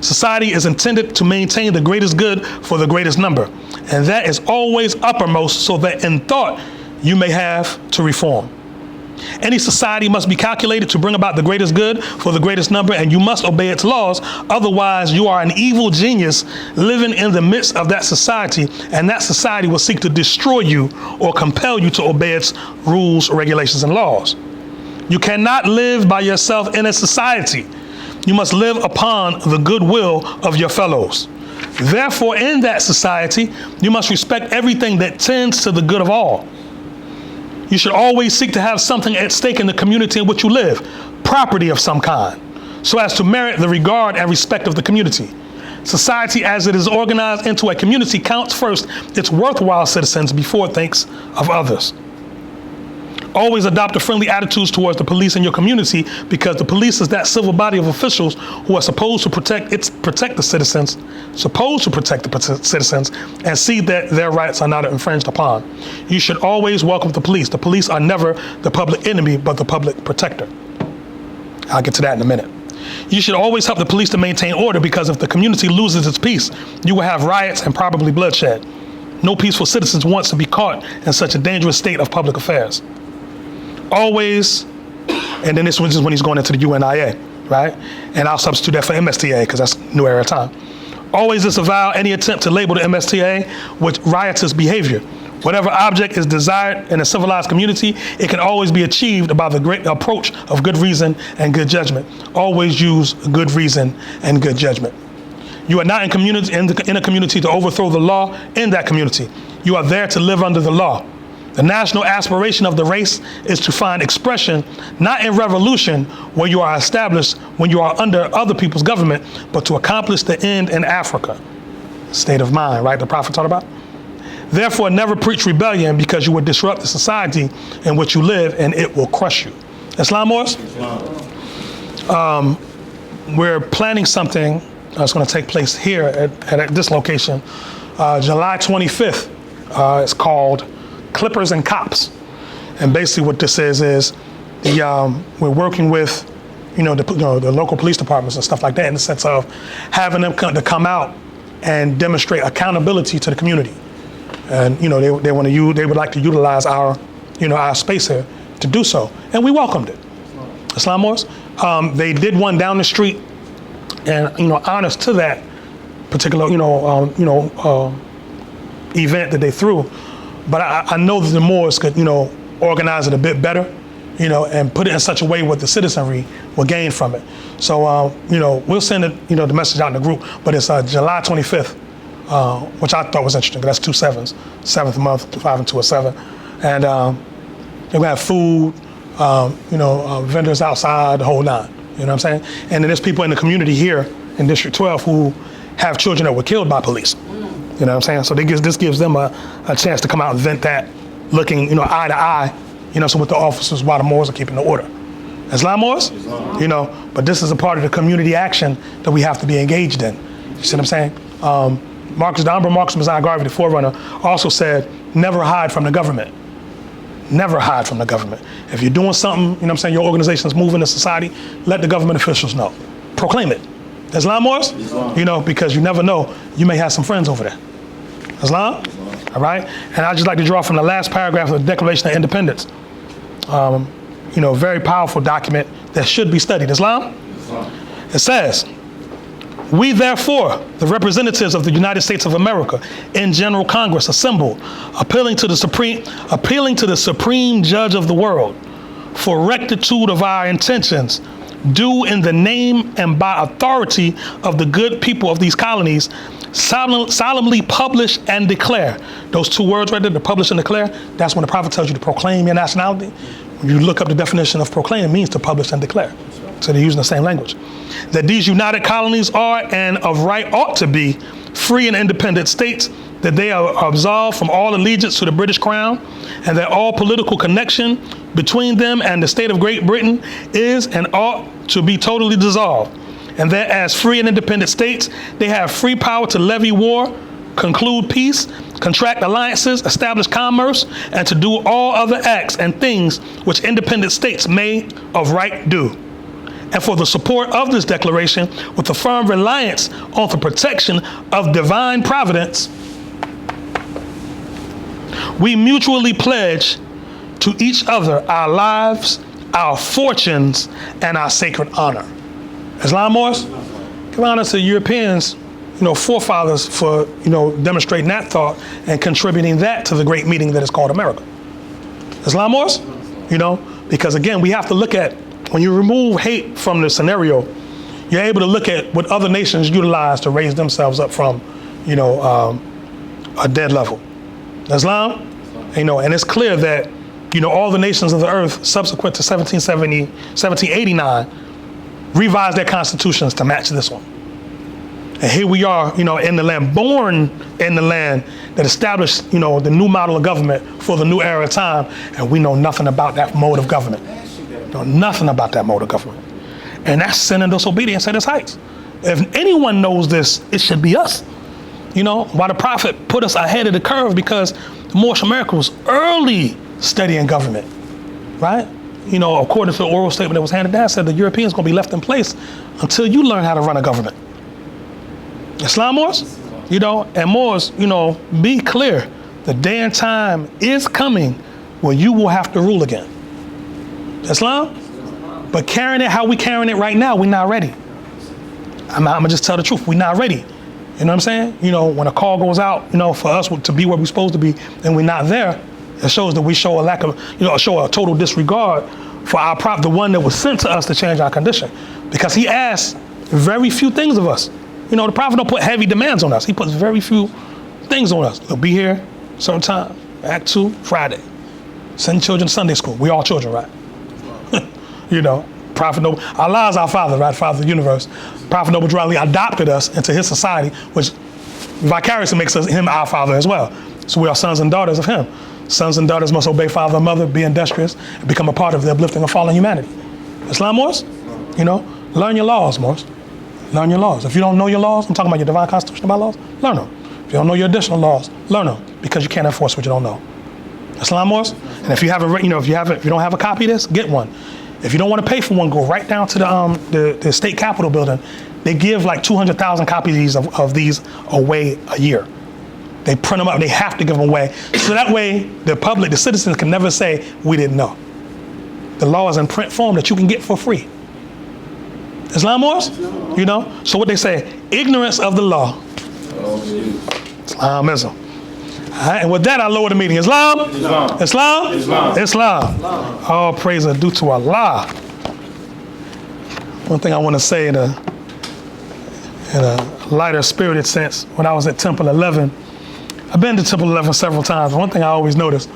Society is intended to maintain the greatest good for the greatest number, and that is always uppermost, so that in thought you may have to reform. Any society must be calculated to bring about the greatest good for the greatest number, and you must obey its laws. Otherwise, you are an evil genius living in the midst of that society, and that society will seek to destroy you or compel you to obey its rules, regulations, and laws. You cannot live by yourself in a society. You must live upon the goodwill of your fellows. Therefore, in that society, you must respect everything that tends to the good of all. You should always seek to have something at stake in the community in which you live, property of some kind, so as to merit the regard and respect of the community. Society, as it is organized into a community, counts first its worthwhile citizens before it thinks of others. Always adopt a friendly attitude towards the police in your community, because the police is that civil body of officials who are supposed to protect the citizens, and see that their rights are not infringed upon. You should always welcome the police. The police are never the public enemy, but the public protector. I'll get to that in a minute. You should always help the police to maintain order, because if the community loses its peace, you will have riots and probably bloodshed. No peaceful citizens wants to be caught in such a dangerous state of public affairs. Always, and then this one is when he's going into the UNIA, right? And I'll substitute that for MSTA because that's New Era time. Always disavow any attempt to label the MSTA with riotous behavior. Whatever object is desired in a civilized community, it can always be achieved by the great approach of good reason and good judgment. Always use good reason and good judgment. You are not in a community to overthrow the law in that community. You are there to live under the law. The national aspiration of the race is to find expression, not in revolution where you are established when you are under other people's government, but to accomplish the end in Africa. State of mind, right? The Prophet taught about. Therefore, never preach rebellion, because you will disrupt the society in which you live and it will crush you. Islam, Morris? We're planning something that's going to take place here at this location, July 25th. It's called Clippers and Cops. And basically what this is we're working with, the local police departments and stuff like that, in the sense of having them to come out and demonstrate accountability to the community. And they would like to utilize our space here to do so, and we welcomed it. Islam Morris. They did one down the street, and honest to that particular event that they threw. But I know that the Moors could, organize it a bit better, and put it in such a way where the citizenry will gain from it. So, we'll send it, the message out in the group. But it's July 25th, which I thought was interesting, because that's 2 7s, 7th month, 5 and 2 are 7. And they're gonna have food, vendors outside, the whole nine. You know what I'm saying? And then there's people in the community here in District 12 who have children that were killed by police. You know what I'm saying? So this gives them a chance to come out and vent that, looking, eye to eye, so with the officers while the Moors are keeping the order. Islam Moors? But this is a part of the community action that we have to be engaged in. You see what I'm saying? The Honorable Marcus Messiah Garvey, the forerunner, also said, never hide from the government. Never hide from the government. If you're doing something, you know what I'm saying, your organization is moving in society, let the government officials know. Proclaim it. Islam, Morris? Islam. You know, because you never know, you may have some friends over there. Islam? All right? And I'd just like to draw from the last paragraph of the Declaration of Independence. You know, a very powerful document that should be studied. Islam? It says, we therefore, the representatives of the United States of America in General Congress assembled, appealing to the Supreme Judge of the world for rectitude of our intentions, do in the name and by authority of the good people of these colonies, solemnly publish and declare. Those two words right there, to publish and declare, that's when the prophet tells you to proclaim your nationality. When you look up the definition of proclaim, it means to publish and declare. So they're using the same language. That these united colonies are and of right ought to be free and independent states, that they are absolved from all allegiance to the British Crown, and that all political connection between them and the state of Great Britain is and ought to be totally dissolved, and that as free and independent states, they have free power to levy war, conclude peace, contract alliances, establish commerce, and to do all other acts and things which independent states may of right do. And for the support of this declaration, with a firm reliance on the protection of divine providence, we mutually pledge to each other our lives, our fortunes, and our sacred honor. Islam, Morris? Give honor to Europeans, you know, forefathers for, you know, demonstrating that thought and contributing that to the great meeting that is called America. Islam, Morris? You know, because again, we have to look at, when you remove hate from the scenario, you're able to look at what other nations utilize to raise themselves up from, you know, a dead level. Islam? You know, and it's clear that, you know, all the nations of the earth subsequent to 1789 revised their constitutions to match this one. And here we are, you know, in the land, born in the land that established, you know, the new model of government for the new era of time, and we know nothing about that mode of government. Know nothing about that mode of government. And that's sin and disobedience at its heights. If anyone knows this, it should be us. You know, why the prophet put us ahead of the curve, because the Moorish America was early studying government, right? You know, according to the oral statement that was handed down, said the Europeans gonna be left in place until you learn how to run a government. Islam, Moors? You know, and Moors, you know, be clear, the day and time is coming when you will have to rule again. Islam? But carrying it how we carrying it right now, we're not ready. I'm gonna just tell the truth, we're not ready. You know what I'm saying? You know, when a call goes out, you know, for us to be where we're supposed to be and we're not there, it shows that we show a lack of, you know, show a total disregard for our the one that was sent to us to change our condition. Because he asked very few things of us. You know, the prophet don't put heavy demands on us. He puts very few things on us. He'll be here, certain time, Act 2, Friday. Send children to Sunday school. We all children, right? You know, Prophet Noble, Allah is our father, right? Father of the universe. Prophet Noble Drew Ali adopted us into his society, which vicariously makes him our father as well. So we are sons and daughters of him. Sons and daughters must obey father and mother, be industrious, and become a part of the uplifting of fallen humanity. Islam, Morris? You know, learn your laws, Morris. Learn your laws. If you don't know your laws, I'm talking about your divine constitutional bylaws, learn them. If you don't know your additional laws, learn them, because you can't enforce what you don't know. Islam, Morris? And if you haven't, you know, if you don't have a copy of this, get one. If you don't want to pay for one, go right down to the state capitol building. They give like 200,000 copies of these away a year. They print them up, they have to give them away. So that way, the public, the citizens can never say, we didn't know. The law is in print form that you can get for free. Islam, Morris? You know? So what they say, ignorance of the law. Islamism. All right, and with that, I lower the meeting. Islam? Islam? Islam? Islam. Islam. All praise are due to Allah. One thing I want to say in a lighter spirited sense, when I was at Temple 11, I've been to Temple 11 several times. One thing I always notice,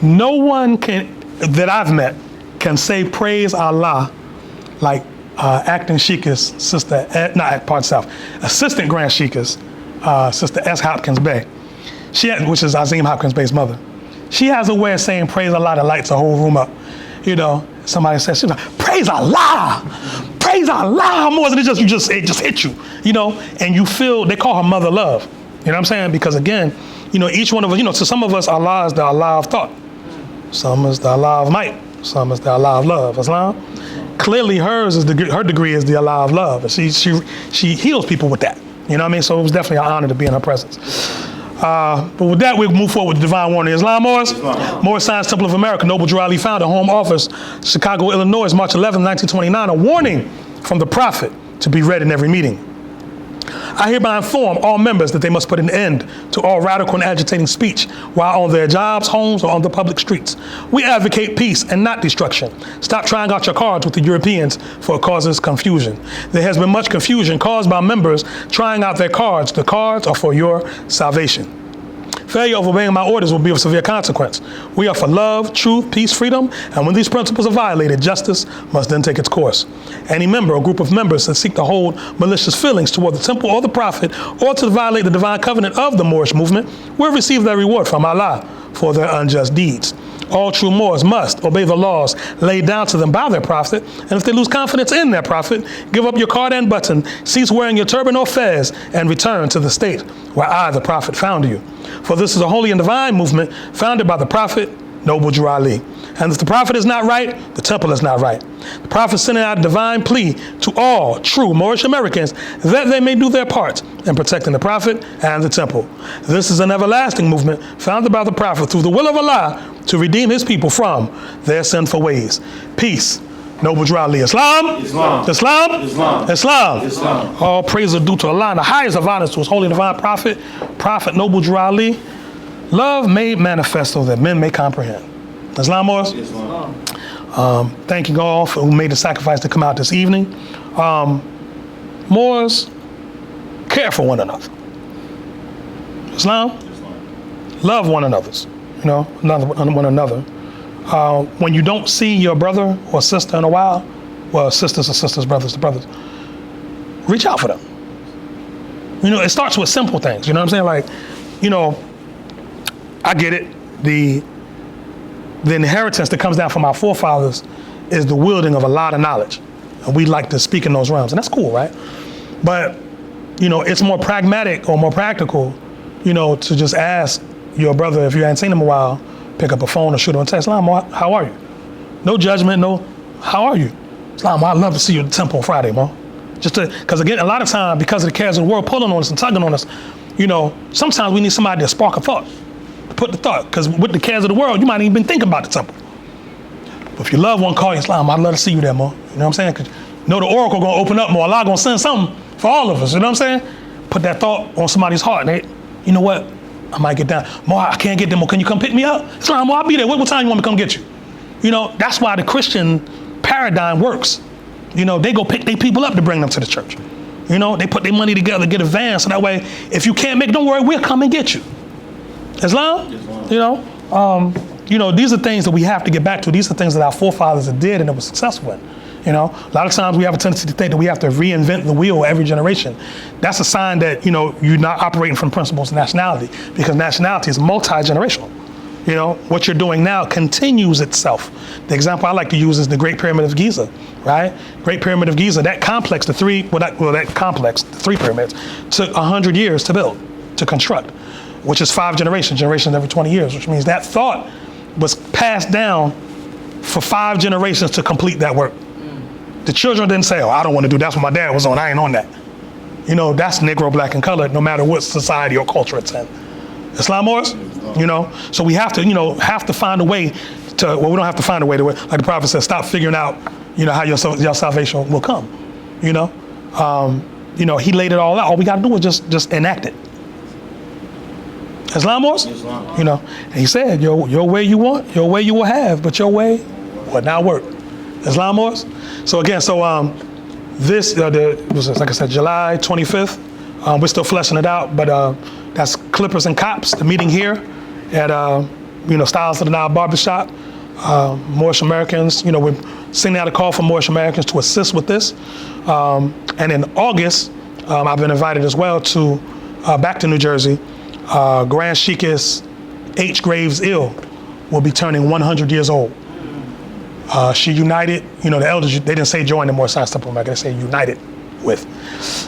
no one that I've met can say praise Allah like acting Sheikah's sister, Assistant Grand Sheikah's Sister S. Hopkins Bey. Which is Azim Hopkins Bey's mother. She has a way of saying praise Allah that lights the whole room up. You know, somebody says, she's like, praise Allah! praise Allah more, and it just hit you, you know, and you feel, they call her mother love. You know what I'm saying? Because again, you know, each one of us, you know, to some of us, Allah is the Allah of thought. Some is the Allah of might. Some is the Allah of love. Islam? Clearly hers is her degree is the Allah of love. And she heals people with that. You know what I mean? So it was definitely an honor to be in her presence. But with that, we'll move forward with the divine warning. Islam, Morris? Morris Science Temple of America, Noble Drew Ali founder, home office, Chicago, Illinois, March 11, 1929. A warning from the Prophet to be read in every meeting. I hereby inform all members that they must put an end to all radical and agitating speech while on their jobs, homes, or on the public streets. We advocate peace and not destruction. Stop trying out your cards with the Europeans, for it causes confusion. There has been much confusion caused by members trying out their cards. The cards are for your salvation. Failure of obeying my orders will be of severe consequence. We are for love, truth, peace, freedom, and when these principles are violated, justice must then take its course. Any member or group of members that seek to hold malicious feelings toward the temple or the prophet, or to violate the divine covenant of the Moorish movement, will receive their reward from Allah for their unjust deeds. All true Moors must obey the laws laid down to them by their prophet, and if they lose confidence in their prophet, give up your card and button, cease wearing your turban or fez, and return to the state where I, the prophet, found you. For this is a holy and divine movement founded by the prophet, Noble Drew Ali. And if the prophet is not right, the temple is not right. The prophet is sending out a divine plea to all true Moorish Americans that they may do their part in protecting the prophet and the temple. This is an everlasting movement founded by the prophet through the will of Allah to redeem his people from their sinful ways. Peace. Noble Drew Ali. Islam? Islam. Islam? Islam. Islam. Islam. All praise are due to Allah and the highest of honors to his holy divine prophet, Prophet Noble Drew Ali. Love made manifest so that men may comprehend. Islam, Morris? Islam. Thank you all for who made the sacrifice to come out this evening. Moors, care for one another. Islam? Love one another. You know, one another. When you don't see your brother or sister in a while, well, sisters are sisters, brothers to brothers, reach out for them. You know, it starts with simple things. You know what I'm saying? Like, you know, I get it. The inheritance that comes down from our forefathers is the wielding of a lot of knowledge. And we like to speak in those realms, and that's cool, right? But, you know, it's more pragmatic or more practical, you know, to just ask your brother, if you hadn't seen him in a while, pick up a phone or shoot him a text. Islam, how are you? No judgment, no, how are you? Islam, I'd love to see you at the temple on Friday, man. Just to, because again, a lot of time, because of the cares of the world pulling on us and tugging on us, you know, sometimes we need somebody to spark a thought. Put the thought, because with the cares of the world, you might even been thinking about the temple. But if your loved one call you, Islam, I'd love to see you there, more. You know what I'm saying? Because you know the oracle gonna open up more. Allah gonna send something for all of us. You know what I'm saying? Put that thought on somebody's heart. And they, you know what? I might get down. More, I can't get there. More, can you come pick me up? Islam, more, I'll be there. What time you want me to come get you? You know, that's why the Christian paradigm works. You know, they go pick their people up to bring them to the church. You know, they put their money together, get a van, so that way, if you can't make it, don't worry, we'll come and get you. Islam? You know, these are things that we have to get back to. These are things that our forefathers did and it was successful in. You know, a lot of times we have a tendency to think that we have to reinvent the wheel every generation. That's a sign that, you know, you're not operating from principles of nationality, because nationality is multi-generational. You know, what you're doing now continues itself. The example I like to use is the Great Pyramid of Giza, right? Great Pyramid of Giza, that complex, the three pyramids, took 100 years to build, to construct, which is 5 generations every 20 years, which means that thought was passed down for 5 generations to complete that work. The children didn't say, oh, I don't want to do that. That's what my dad was on. I ain't on that. You know, that's Negro, black, and colored, no matter what society or culture it's in. Islam, Morris? You know, so we have to, you know, find a way to, well, we don't have to find a way to, like the prophet says, stop figuring out, you know, how your salvation will come. You know, he laid it all out. All we got to do is just enact it. Islam, Morris? Islam. You know, and he said, your way you want, your way you will have, but your way will not work. Islam, Morris? So again, this, was like I said, July 25th. We're still fleshing it out, but that's Clippers and Cops, the meeting here at, Styles of the Nile Barbershop. Moorish Americans, you know, we're sending out a call for Moorish Americans to assist with this. And in August, I've been invited as well to, back to New Jersey. Grand Sheik H. Ranesi-El will be turning 100 years old. She united, the elders, they didn't say join the Moorish Science Temple of America, they say united with.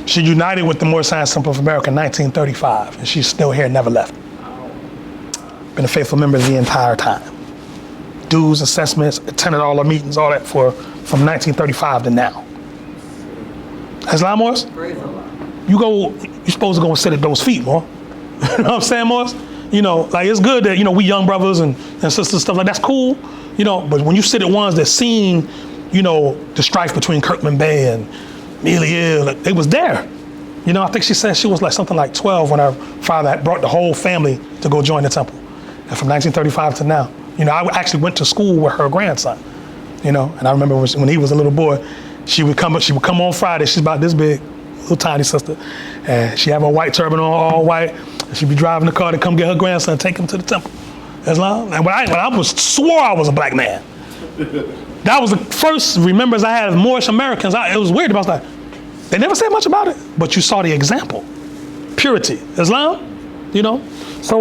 She united with the Moorish Science Temple of America in 1935, and she's still here, never left. Been a faithful member the entire time. Dues, assessments, attended all our meetings, all that from 1935 to now. Islam, Morris? You're supposed to go and sit at those feet, more. You know what I'm saying, Morris? It's good that, we young brothers and sisters, stuff like that's cool, but when you sit at ones that seen, the strife between Kirkman Bay and Mealy, it was there. I think she said she was something like 12 when her father had brought the whole family to go join the temple. And from 1935 to now, I actually went to school with her grandson, and I remember when he was a little boy, she would come on Friday, she's about this big, little tiny sister, and she have a white turban on, all white, and she'd be driving the car to come get her grandson and take him to the temple. Islam. And when I swore I was a black man. That was the first remembrance I had of Moorish Americans. It was weird, but I was like, they never said much about it, but you saw the example. Purity. Islam, So,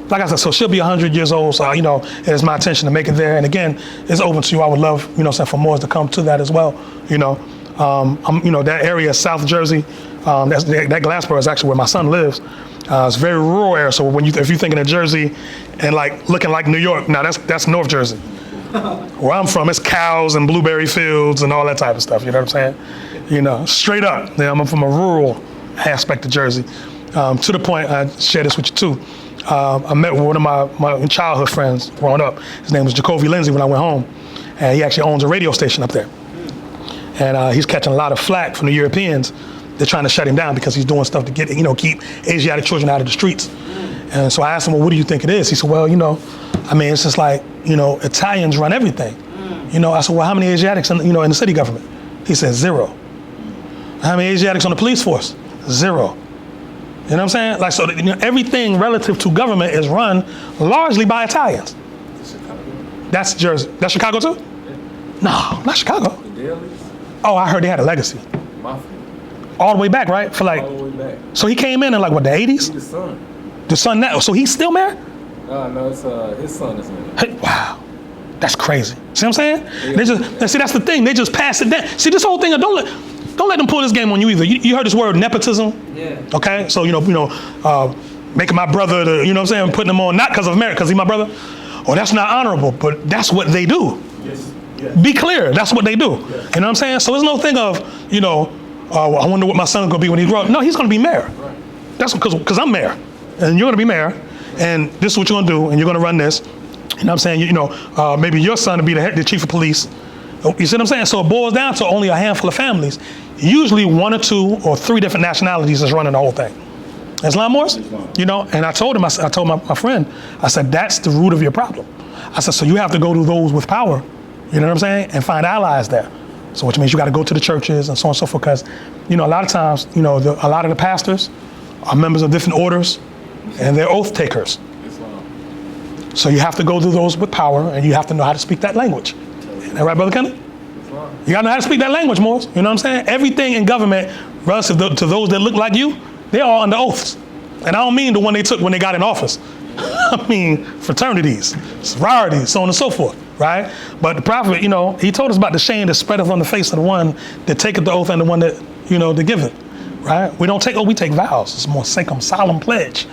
like I said, so she'll be 100 years old, so, it is my intention to make it there. And again, it's open to you. I would love, for Moors to come to that as well, that area, South Jersey, that Glassboro is actually where my son lives. It's a very rural area, so if you're thinking of Jersey and looking like New York, now that's North Jersey. Where I'm from, it's cows and blueberry fields and all that type of stuff, you know what I'm saying? Straight up. I'm from a rural aspect of Jersey. To the point, I share this with you too. I met with one of my childhood friends growing up. His name was Jacoby Lindsay when I went home. And he actually owns a radio station up there. And he's catching a lot of flack from the Europeans. They're trying to shut him down because he's doing stuff to get, keep Asiatic children out of the streets. And so I asked him, well, what do you think it is? He said, well, it's just like, Italians run everything. I said, well, how many Asiatics in the city government? He said, 0. How many Asiatics on the police force? 0. You know what I'm saying? Everything relative to government is run largely by Italians. That's Jersey. That's Chicago too? No, not Chicago. Oh, I heard they had a legacy. All the way back, right? All the way back. So he came in the 80s? He's the son. The son now, so he's still mayor? No, it's his son is mayor. Hey, wow. That's crazy. See what I'm saying? Yeah. See, that's the thing. They just pass it down. See, this whole thing, don't let them pull this game on you either. You heard this word nepotism? Yeah. Okay? So, making my brother, putting him on, not because of merit, because he's my brother. Oh, that's not honorable, but that's what they do. Yes. Be clear, that's what they do. Yes. You know what I'm saying? So there's no thing of, I wonder what my son's gonna be when he grows up. No, he's gonna be mayor. Right. That's because I'm mayor, and you're gonna be mayor, and this is what you're gonna do, and you're gonna run this. You know what I'm saying? Maybe your son will be the chief of police. You see what I'm saying? So it boils down to only a handful of families. Usually 1 or 2 or 3 different nationalities is running the whole thing. Islam Morris? And I told him, I told my friend, I said, that's the root of your problem. I said, so you have to go to those with power, you know what I'm saying, and find allies there. So which means you got to go to the churches and so on and so forth, because, a lot of times, a lot of the pastors are members of different orders, and they're oath takers. So you have to go to those with power, and you have to know how to speak that language. Is that right, Brother Kenny? You got to know how to speak that language, Morris. You know what I'm saying? Everything in government, relative to those that look like you, they're all under oaths. And I don't mean the one they took when they got in office. I mean fraternities, sororities, so on and so forth, right? But the prophet, he told us about the shame that spreadeth on the face of the one that taketh the oath and the one that, that giveth, right? We don't take, we take vows. It's a more sacred, solemn pledge.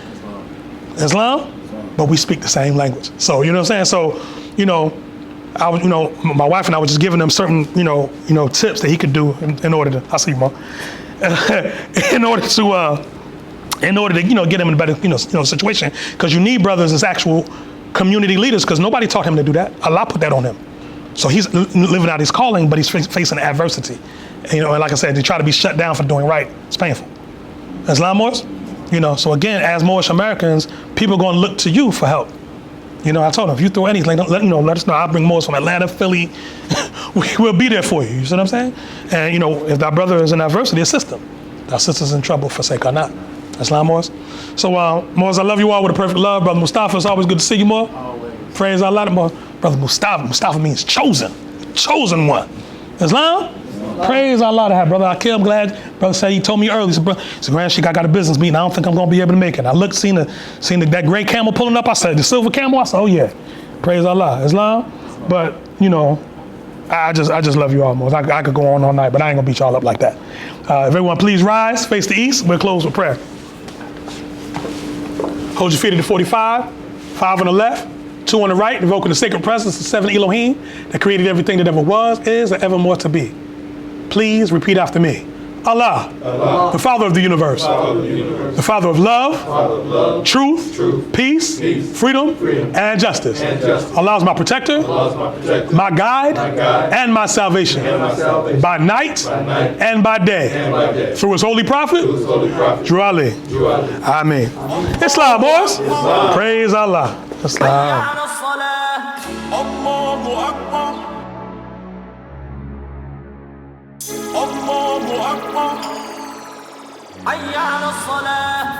Islam? But we speak the same language. So, you know what I'm saying? So, I was, my wife and I were just giving them certain, tips that he could do in order to, I see you, Mom, in order to, get him in a better, situation. Because you need brothers as actual community leaders, because nobody taught him to do that. Allah put that on him. So he's living out his calling, but he's facing adversity. And like I said, to try to be shut down for doing right, it's painful. Islam Morris? So again, as Moorish Americans, people are going to look to you for help. I told them, if you throw anything, let us know. I'll bring Moors from Atlanta, Philly. We'll be there for you. You see what I'm saying? And, if our brother is in adversity, assist them. Our sister's in trouble, forsake her not. Islam Moors. So, Moors, I love you all with a perfect love. Brother Mustafa, it's always good to see you, Moor. Always. Praise Allah, Moor. Brother Mustafa. Mustafa means chosen. Chosen one. Islam? Praise Allah to have Brother Akil. I'm glad. Brother said, he told me early, he said, Grand Sheik, I got a business meeting. I don't think I'm going to be able to make it. I looked, seen that gray camel pulling up. I said, the silver camel? I said, oh yeah. Praise Allah. Islam? But, I just love you all most. I could go on all night, but I ain't gonna beat y'all up like that. If everyone please rise, face the east. We'll close with prayer. Hold your feet at the 45, 5 on the left, 2 on the right, invoking the sacred presence of 7 Elohim that created everything that ever was, is, and evermore to be. Please repeat after me. Allah, the Father of the universe, the Father of love, truth, peace, freedom, and justice. Allah is my protector, my guide, and my salvation, by night and by day, through his holy prophet, Drew Ali. Ameen. Islam, boys. Praise Allah. Islam. Allahu Akbar. Allahu Akbar. Hayya ala salah.